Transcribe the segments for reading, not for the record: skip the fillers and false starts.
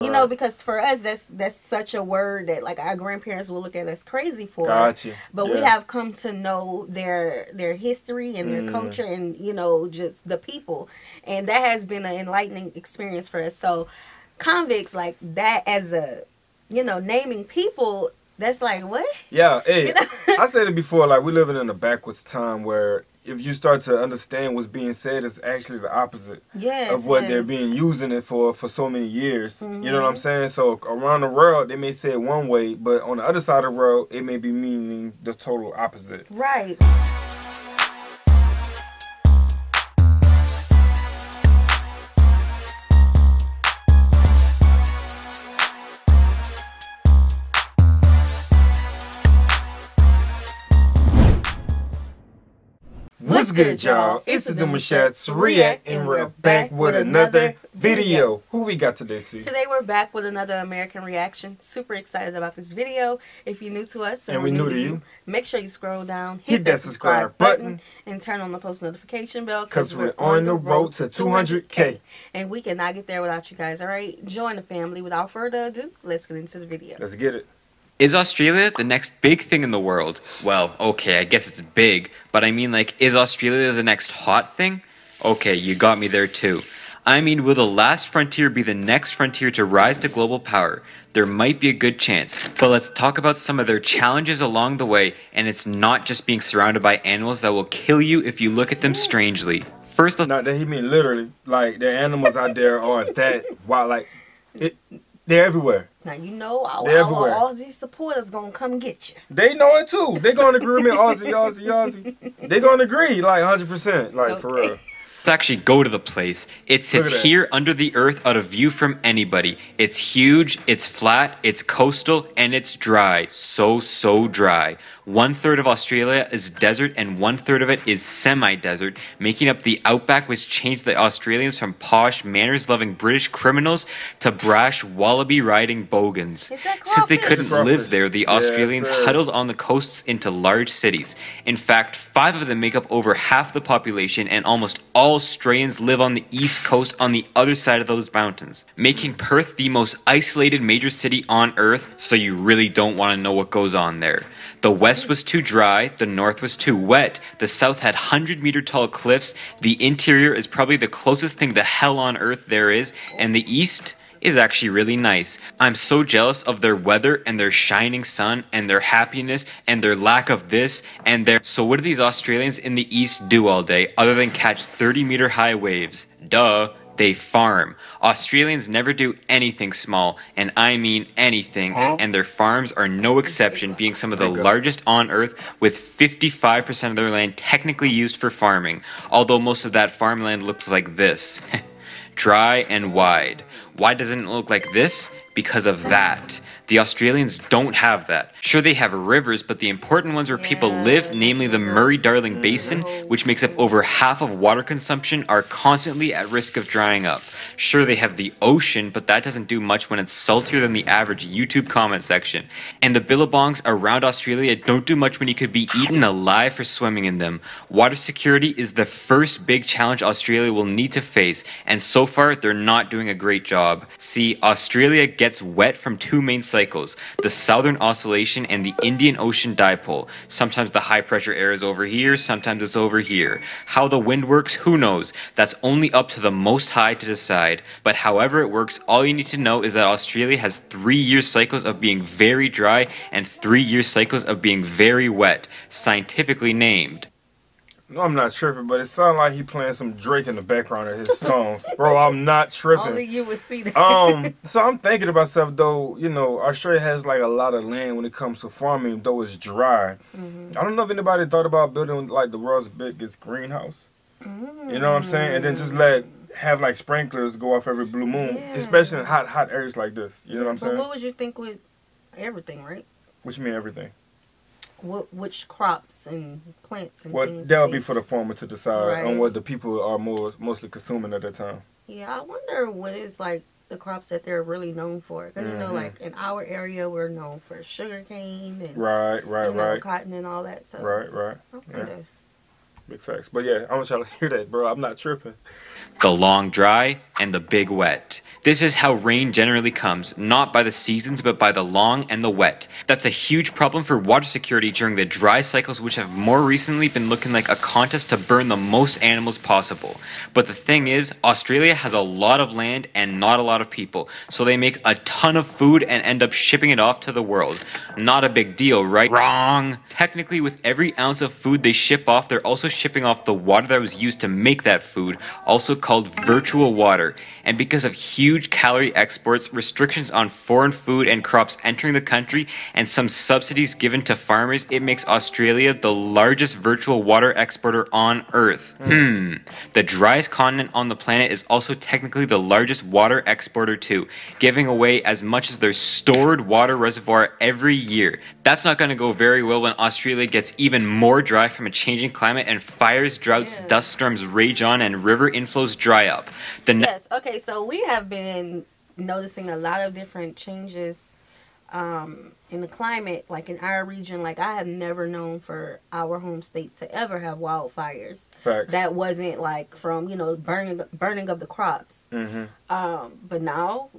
You know, because for us, that's such a word that like our grandparents will look at us crazy for. Gotcha. But we have come to know their history and their culture, and you know, just the people, and that has been an enlightening experience for us. So, convicts like that as a, you know, naming people. That's like what? Yeah, hey, You know? I said it before. Like, we're living in a backwards time where if you start to understand what's being said, it's actually the opposite of what they're being using it for so many years. You know what I'm saying? So around the world, they may say it one way, but on the other side of the world, it may be meaning the total opposite. Right. What's good, y'all? It's the Democrats React, and we're back with another video. Who we got today, C? Today we're back with another American Reaction. Super excited about this video. If you're new to us and we're new to you, make sure you scroll down, hit that subscribe button, and turn on the post notification bell because we're on the road to 200K. And we cannot get there without you guys, alright? Join the family. Without further ado, let's get into the video. Let's get it. Is Australia the next big thing in the world? Well, okay, I guess it's big, but I mean, like, is Australia the next hot thing? Okay, you got me there too. I mean, will the last frontier be the next frontier to rise to global power? There might be a good chance, but let's talk about some of their challenges along the way, and it's not just being surrounded by animals that will kill you if you look at them strangely. First, let's... Not that he mean literally, like, the animals out there are that wild, like, they're everywhere. Now, you know our Aussie supporters gonna come get you. They know it too. They gonna agree with me, Aussie. They gonna agree, like, 100%, like, okay. For real. Let's actually go to the place. It sits here under the earth out of view from anybody. It's huge, it's flat, it's coastal, and it's dry. So dry. 1/3 of Australia is desert and 1/3 of it is semi-desert, making up the outback, which changed the Australians from posh, manners-loving British criminals to brash, wallaby-riding bogans. Since they couldn't live there, the Australians huddled on the coasts into large cities. In fact, 5 of them make up over half the population, and almost all Australians live on the east coast on the other side of those mountains, making Perth the most isolated major city on Earth, so you really don't want to know what goes on there. The west was too dry, the north was too wet, the south had 100-meter tall cliffs, the interior is probably the closest thing to hell on earth there is, and the east is actually really nice. I'm so jealous of their weather and their shining sun and their happiness and their lack of this and their... So what do these Australians in the east do all day other than catch 30-meter high waves? Duh. They farm. Australians never do anything small, and I mean anything, and their farms are no exception, being some of the largest on Earth, with 55% of their land technically used for farming, although most of that farmland looks like this. Dry and wide. Why doesn't it look like this? Because of that. The Australians don't have that. Sure, they have rivers, but the important ones where people live, namely the Murray-Darling Basin, which makes up over half of water consumption, are constantly at risk of drying up. Sure, they have the ocean, but that doesn't do much when it's saltier than the average YouTube comment section. And the billabongs around Australia don't do much when you could be eaten alive for swimming in them. Water security is the first big challenge Australia will need to face, and so far, they're not doing a great job. See, Australia gets wet from 2 main cycles, the Southern Oscillation and the Indian Ocean Dipole. Sometimes the high pressure air is over here, sometimes it's over here. How the wind works, who knows? That's only up to the Most High to decide. But however it works, all you need to know is that Australia has 3-year cycles of being very dry and 3-year cycles of being very wet, scientifically named. No, I'm not tripping, but it sounds like he playing some Drake in the background of his songs. Bro, I'm not tripping. Only you would see that. So I'm thinking to myself, though, you know, Australia has like a lot of land when it comes to farming, though it's dry. I don't know if anybody thought about building like the world's biggest greenhouse. You know what I'm saying? And then just have like sprinklers go off every blue moon, especially in hot areas like this. You know what I'm saying? But what would you think with everything, right? What you mean everything? Which crops and plants and things. That'll be for the farmer to decide on what the people are mostly consuming at that time. Yeah, I wonder what is like the crops that they're really known for. Because, you know, like in our area, we're known for sugar cane and cotton and all that. So Right. Big facts. But yeah, I want y'all to hear that, bro. I'm not tripping. The long dry and the big wet. This is how rain generally comes, not by the seasons but by the long and the wet. That's a huge problem for water security during the dry cycles, which have more recently been looking like a contest to burn the most animals possible. But the thing is, Australia has a lot of land and not a lot of people, so they make a ton of food and end up shipping it off to the world. Not a big deal, right? Wrong! Technically, with every ounce of food they ship off, they're also shipping off the water that was used to make that food, also called virtual water. And because of huge calorie exports, restrictions on foreign food and crops entering the country, and some subsidies given to farmers, it makes Australia the largest virtual water exporter on Earth. The driest continent on the planet is also technically the largest water exporter too, giving away as much as their stored water reservoir every year. That's not going to go very well when Australia gets even more dry from a changing climate and fires, droughts, dust storms rage on and river inflows dry up. Yes, okay, so we have been noticing a lot of different changes in the climate, like in our region. Like, I have never known for our home state to ever have wildfires. Facts. That wasn't like from, you know, burning of the crops. But now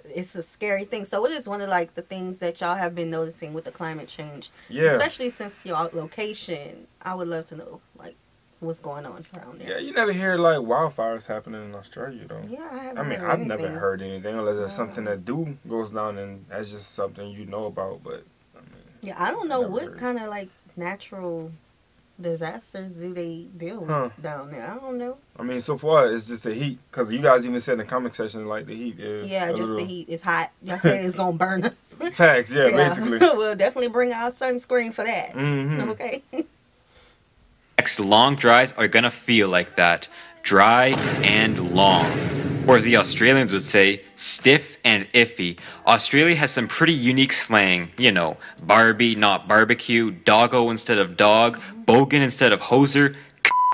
it's a scary thing. So it is one of like the things that y'all have been noticing with the climate change. Yeah. Especially since y'all location. I would love to know like what's going on around there. Yeah, you never hear like wildfires happening in Australia though. Yeah, I haven't. I mean, heard I've anything. never heard anything unless it's something that goes down and that's just something you know about. But I mean, Yeah, I don't know never what heard. kind of like natural disasters do they deal with down there. I don't know. I mean, so far it's just the heat, because you guys even said in the comment section like the heat is The heat is hot. Y'all said it's gonna burn us. Facts, yeah, basically. We'll definitely bring our sunscreen for that. Okay. Next long dries are gonna feel like that. Dry and long. Or as the Australians would say, stiff and iffy. Australia has some pretty unique slang. You know, Barbie, not barbecue, doggo instead of dog, bogan instead of hoser,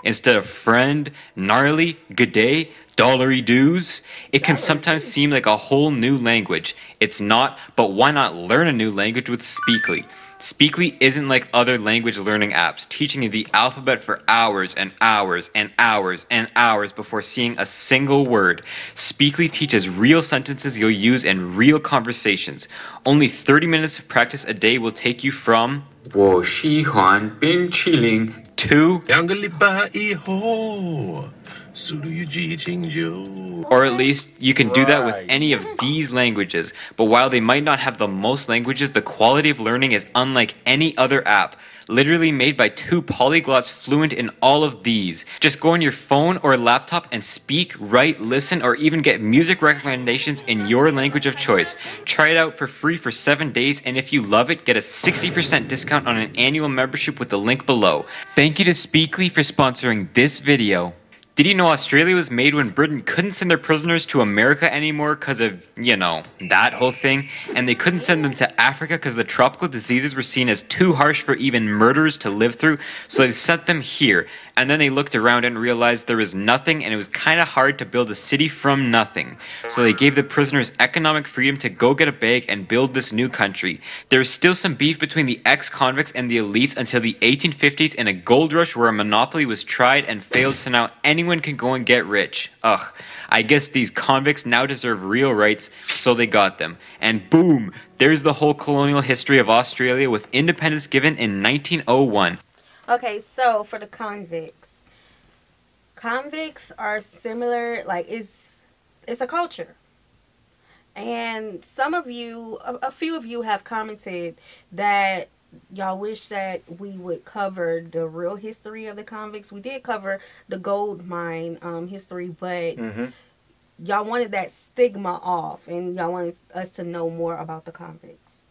instead of friend, gnarly, g'day, dollary dues. It can sometimes seem like a whole new language. It's not, but why not learn a new language with Speakly? Speakly isn't like other language learning apps, teaching you the alphabet for hours and hours and hours and hours before seeing a single word. Speakly teaches real sentences you'll use in real conversations. Only 30 minutes of practice a day will take you from 我喜欢冰淇淋 to 两个礼拜以后，速度与激情就 or at least you can do that with Right. any of these languages. But while they might not have the most languages, the quality of learning is unlike any other app. Literally made by two polyglots fluent in all of these. Just go on your phone or laptop and speak, write, listen, or even get music recommendations in your language of choice. Try it out for free for 7 days, and if you love it, get a 60% discount on an annual membership with the link below. Thank you to Speakly for sponsoring this video. Did you know Australia was made when Britain couldn't send their prisoners to America anymore because of, you know, that whole thing? And they couldn't send them to Africa because the tropical diseases were seen as too harsh for even murderers to live through, so they sent them here. And then they looked around and realized there was nothing, and it was kind of hard to build a city from nothing. So they gave the prisoners economic freedom to go get a bag and build this new country. There was still some beef between the ex-convicts and the elites until the 1850s in a gold rush where a monopoly was tried and failed, so now anyone can go and get rich. Ugh, I guess these convicts now deserve real rights, so they got them. And boom, there's the whole colonial history of Australia with independence given in 1901. Okay, so for the convicts are similar, like it's a culture. And some of you, a few of you have commented that y'all wish that we would cover the real history of the convicts. We did cover the gold mine history, but y'all wanted that stigma off, and y'all wanted us to know more about the convicts.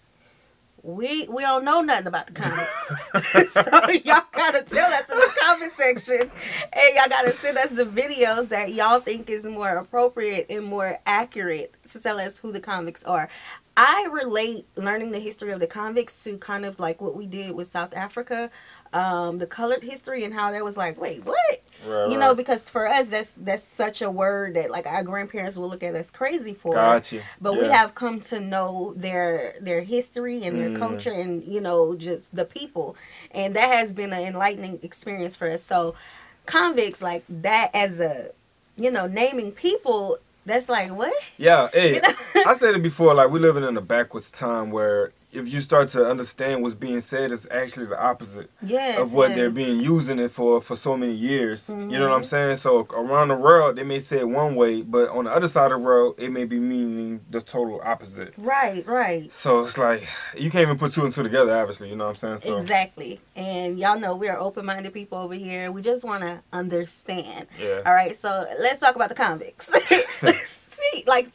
We don't know nothing about the convicts. So y'all gotta tell us in the comment section, and y'all gotta send us the videos that y'all think is more appropriate and more accurate to tell us who the convicts are. I relate learning the history of the convicts to kind of like what we did with South Africa, the colored history, and how that was like, wait, what? Right, You know, right. because for us, that's such a word that like our grandparents will look at us crazy for. Gotcha. But we Yeah. have come to know their history and their culture, and you know, just the people, and that has been an enlightening experience for us. So convicts, like that, as a, you know, naming people, that's like what. Yeah, hey, You know? I said it before, like, we're living in a backwards time where if you start to understand what's being said, it's actually the opposite Yes, of what yes. they're being using it for so many years. You know what I'm Mhm. saying? So around the world, they may say it one way, but on the other side of the world, it may be meaning the total opposite. Right, right. So it's like, you can't even put two and two together, obviously, you know what I'm saying? So, Exactly. And y'all know we're open-minded people over here. We just want to understand. Yeah. All right, so let's talk about the convicts. Let's see, like,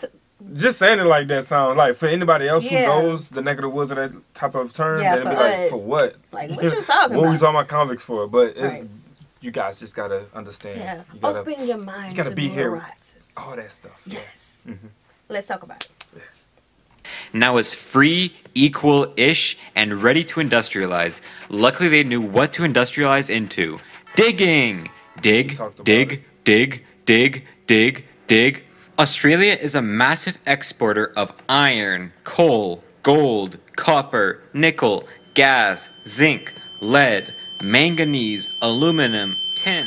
just saying it like that sounds like, for anybody else Yeah. who knows the negative words of that type of term, Yeah, then it'd be for like, us. for what? Like, what you talking What we about? talking about convicts for? But it's, Right. you guys just gotta understand. Yeah, You gotta, open your mind you gotta to be new here. horizons. all that stuff. Yeah. Yes. Let's talk about it. Now is free, equal-ish, and ready to industrialize. Luckily, they knew what to industrialize into. Digging! Dig, talked about dig, it. dig, dig, dig, dig. Australia is a massive exporter of iron, coal, gold, copper, nickel, gas, zinc, lead, manganese, aluminum, tin.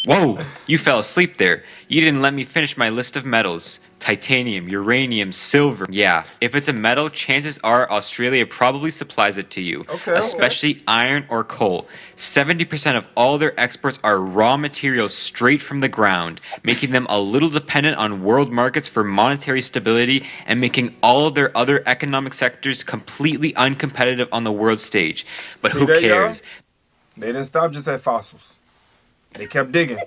Whoa, you fell asleep there. You didn't let me finish my list of metals. Titanium, uranium, silver. Yeah, if it's a metal, chances are Australia probably supplies it to you. Okay, Especially iron or coal. 70% of all their exports are raw materials straight from the ground, making them a little dependent on world markets for monetary stability and making all of their other economic sectors completely uncompetitive on the world stage. But See who that, y'all? cares? They didn't stop just at fossils. They kept digging.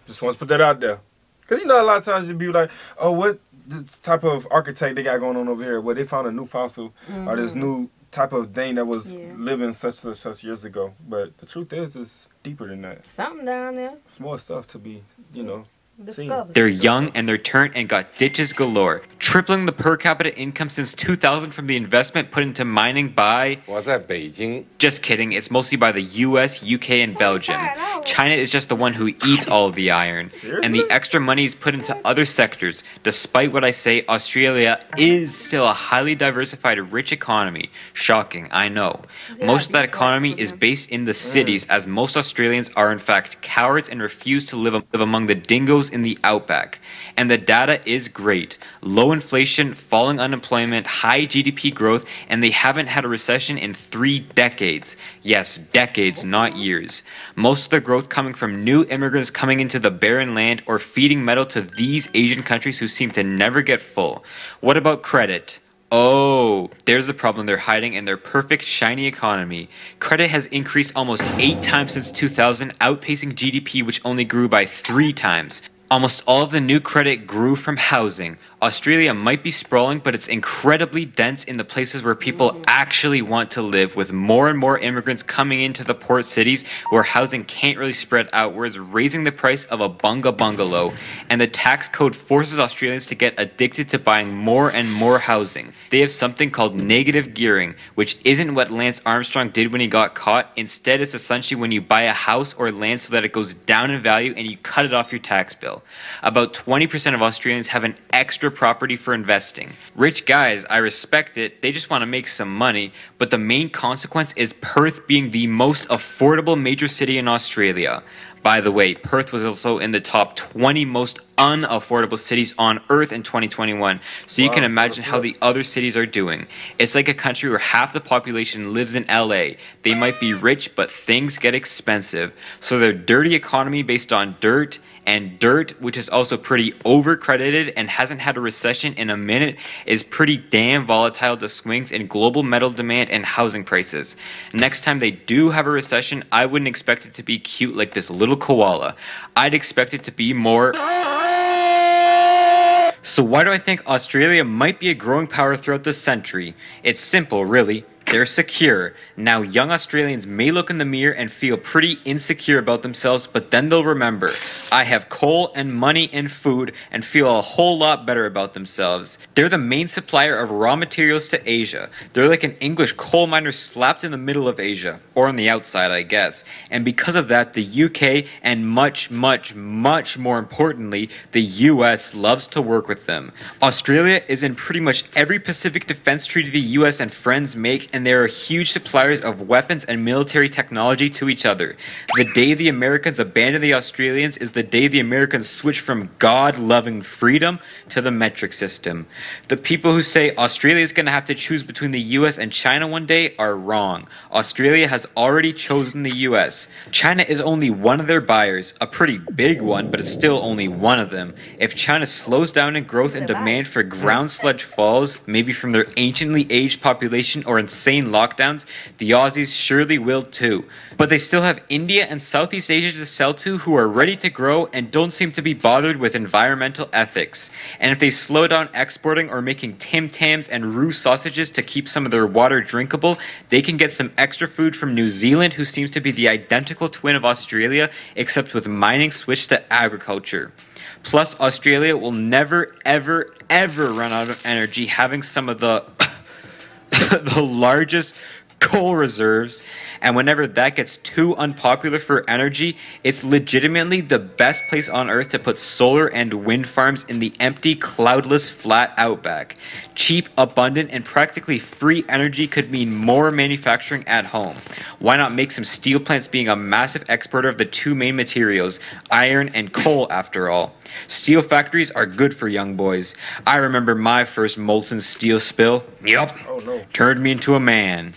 Just want to put that out there. Because, you know, a lot of times you'd be like, oh, what this type of architect they got going on over here? Well, they found a new fossil or this new type of thing that was Yeah. living such years ago. But the truth is, it's deeper than that. Something down there. It's more stuff to be, you know. Discover. They're young and they're turned and got ditches galore, tripling the per capita income since 2000 from the investment put into mining by... 我在北京 Just kidding, it's mostly by the US, UK, and Belgium. China is just the one who eats all of the iron. Seriously? And the extra money is put into other sectors. Despite what I say, Australia is still a highly diversified, rich economy. Shocking, I know. Yeah, Most of that these facts economy with is them. based in the cities, as most Australians are in fact cowards and refuse to live among the dingoes in the outback. And the data is great. Low inflation, falling unemployment, high GDP growth, and they haven't had a recession in 3 decades. Yes, decades, not years. Most of the growth coming from new immigrants coming into the barren land or feeding metal to these Asian countries who seem to never get full. What about credit? Oh, there's the problem they're hiding in their perfect, shiny economy. Credit has increased almost 8 times since 2000, outpacing GDP, which only grew by 3 times. Almost all of the new credit grew from housing. Australia might be sprawling, but it's incredibly dense in the places where people actually want to live, with more and more immigrants coming into the port cities where housing can't really spread outwards, raising the price of a bungalow, and the tax code forces Australians to get addicted to buying more and more housing. They have something called negative gearing, which isn't what Lance Armstrong did when he got caught. Instead, it's essentially when you buy a house or land so that it goes down in value and you cut it off your tax bill. About 20% of Australians have an extra property for investing. Rich guys, I respect it, they just want to make some money, but the main consequence is Perth being the most affordable major city in Australia. By the way, Perth was also in the top 20 most unaffordable cities on Earth in 2021, so you Wow, can imagine what a how flip. the other cities are doing. It's like a country where half the population lives in LA. They might be rich, but things get expensive. So their dirty economy based on dirt, and dirt, which is also pretty overcredited and hasn't had a recession in a minute, is pretty damn volatile to swings in global metal demand and housing prices. Next time they do have a recession, I wouldn't expect it to be cute like this little koala. I'd expect it to be more... So why do I think Australia might be a growing power throughout the century? It's simple, really. They're secure. Now, young Australians may look in the mirror and feel pretty insecure about themselves, but then they'll remember, I have coal and money and food, and feel a whole lot better about themselves. They're the main supplier of raw materials to Asia. They're like an English coal miner slapped in the middle of Asia, or on the outside, I guess. And because of that, the UK, and much, much, much more importantly, the US loves to work with them. Australia is in pretty much every Pacific Defense Treaty the US and friends make, and they are huge suppliers of weapons and military technology to each other. The day the Americans abandon the Australians is the day the Americans switch from God-loving freedom to the metric system. The people who say Australia is going to have to choose between the US and China one day are wrong. Australia has already chosen the US. China is only one of their buyers, a pretty big one, but it's still only one of them. If China slows down in growth and demand for ground sledge falls, maybe from their anciently aged population or insane lockdowns, the Aussies surely will too. But they still have India and Southeast Asia to sell to who are ready to grow and don't seem to be bothered with environmental ethics. And if they slow down exporting or making Tim Tams and roux sausages to keep some of their water drinkable, they can get some extra food from New Zealand, who seems to be the identical twin of Australia, except with mining switched to agriculture. Plus, Australia will never, ever, ever run out of energy, having some of the the largest coal reserves, and whenever that gets too unpopular for energy, it's legitimately the best place on earth to put solar and wind farms in the empty, cloudless, flat outback. Cheap, abundant, and practically free energy could mean more manufacturing at home. Why not make some steel plants, being a massive exporter of the two main materials, iron and coal after all? Steel factories are good for young boys. I remember my first molten steel spill. Yup. Oh no. Turned me into a man.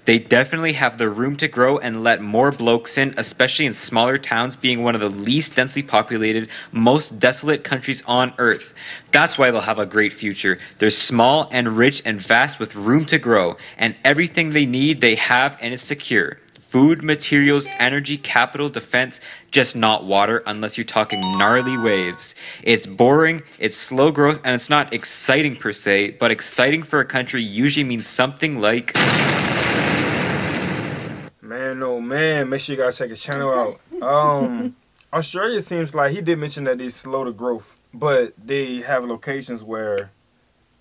They definitely have the room to grow and let more blokes in, especially in smaller towns, being one of the least densely populated, most desolate countries on earth. That's why they'll have a great future. They're small and rich and vast with room to grow, and everything they need they have and is secure. Food, materials, energy, capital, defense, just not water unless you're talking gnarly waves. It's boring, it's slow growth, and it's not exciting per se, but exciting for a country usually means something like... Man, oh man, make sure you guys check his channel out. Australia seems like, he did mention that it's slow to growth, but they have locations where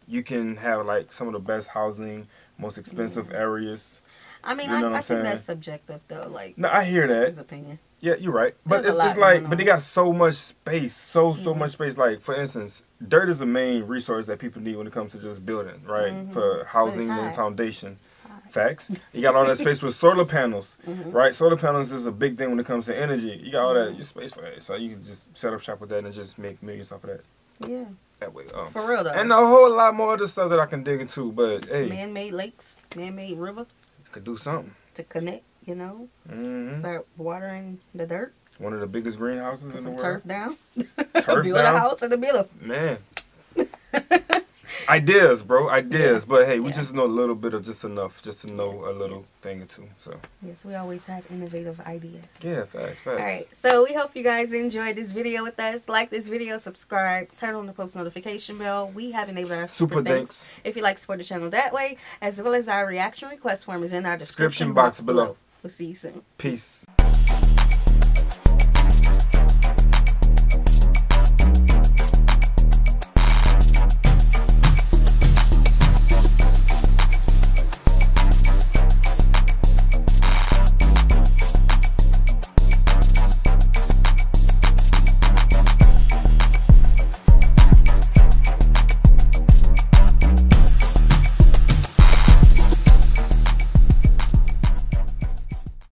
you can have like some of the best housing, most expensive areas. I mean, You know what I I'm think saying? that's subjective though. Like, No, I hear that's his that. opinion. Yeah, you're right. But There's a it's lot like, going but they on. got so much space, so much space. Like, for instance, dirt is the main resource that people need when it comes to just building, right? For housing and hot. foundation. It's hot. Facts. You got all that space with solar panels, right? Solar panels is a big thing when it comes to energy. You got all that space for that, so you can just set up shop with that and just make millions off of that. Yeah, That way, for real though. and a whole lot more other stuff that I can dig into. But hey, Man-made lakes, man-made river could do something. to connect. You know, hmm start watering the dirt. One of the biggest greenhouses Put in the some world. turf down. Turf Build down? a house in the middle. Man. Ideas, bro. Ideas. Yeah. But hey, we Yeah. just know a little bit of just enough, just to know a little thing or two. So Yes, we always have innovative ideas. yeah, facts. Alright, so we hope you guys enjoyed this video with us. Like this video, subscribe, turn on the post notification bell. We have enabled our Super thanks. if you like to support the channel that way, as well as our reaction request form is in our description Description box box below. We'll see you soon. Peace.